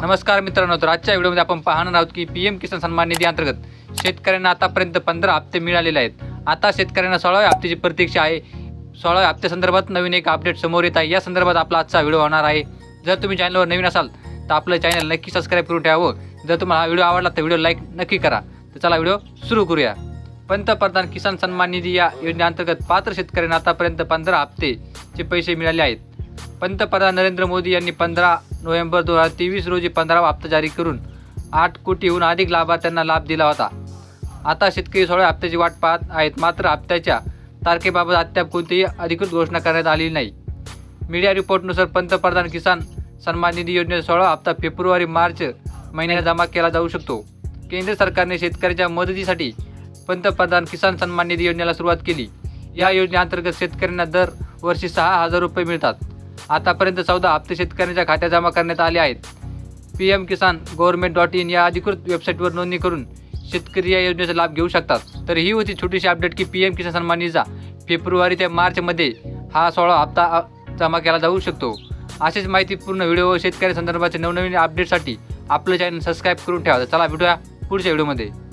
नमस्कार मित्रांनो, तर आजच्या व्हिडिओमध्ये आपण पाहणार आहोत की पीएम किसान सन्मान निधी अंतर्गत शेतकऱ्यांना आतापर्यंत 15 हप्ते मिळालेले आहेत. आता शेतकऱ्यांना 16व्या हप्त्याची प्रतीक्षा आहे. 16व्या हप्त्यासंदर्भात नवीन एक अपडेट समोर येत आहे. या संदर्भात आपला आजचा व्हिडिओ होणार आहे. जर तुम्ही चॅनलवर नवीन असाल तर आपलं चॅनल नक्की सबस्क्राईब करून ठेवावं. जर तुम्हाला हा व्हिडिओ आवडला तर व्हिडिओ लाईक नक्की करा. तर चला व्हिडिओ सुरू करूया. पंतप्रधान किसान सन्मान निधी या योजनेअंतर्गत पात्र शेतकऱ्यांना आतापर्यंत 15 हप्तेचे पैसे मिळाले आहेत. पंतप्रधान नरेंद्र मोदी यांनी 15 नोव्हेंबर 2023 रोजी 15वा हप्ता जारी करून 8 कोटीहून अधिक लाभार्थ्यांना लाभ दिला होता. आता शेतकरी 16व्या हप्त्याची वाट पाहत आहेत. मात्र हप्त्याच्या तारखेबाबत अद्याप कोणतीही अधिकृत घोषणा करण्यात आली नाही. मीडिया रिपोर्टनुसार पंतप्रधान किसान सन्मान निधी योजनेचा 16वा हप्ता फेब्रुवारी-मार्च महिन्यात जमा केला जाऊ शकतो. केंद्र सरकारने शेतकऱ्यांच्या मदतीसाठी पंतप्रधान किसान सन्मान निधी योजनेला सुरुवात केली. या योजनेअंतर्गत शेतकऱ्यांना दरवर्षी 6,000 रुपये मिळतात. आतापर्यंत 14 हप्ते शेतकऱ्यांच्या खात्यात जमा करण्यात आले आहेत. PM किसान government.in या अधिकृत वेबसाईटवर नोंदणी करून शेतकरी या योजनेचा लाभ घेऊ शकतात. तर ही होती छोटीशी अपडेट की PM किसान सन्मान निधीचा फेब्रुवारी ते मार्चमध्ये हा 16वा हप्ता जमा केला जाऊ शकतो. असेच माहितीपूर्ण व्हिडिओ व शेतकरी संदर्भाचे नवनवीन अपडेटसाठी आपलं चॅनल सबस्क्राईब करून ठेवा. चला भेटूया पुढच्या व्हिडिओमध्ये.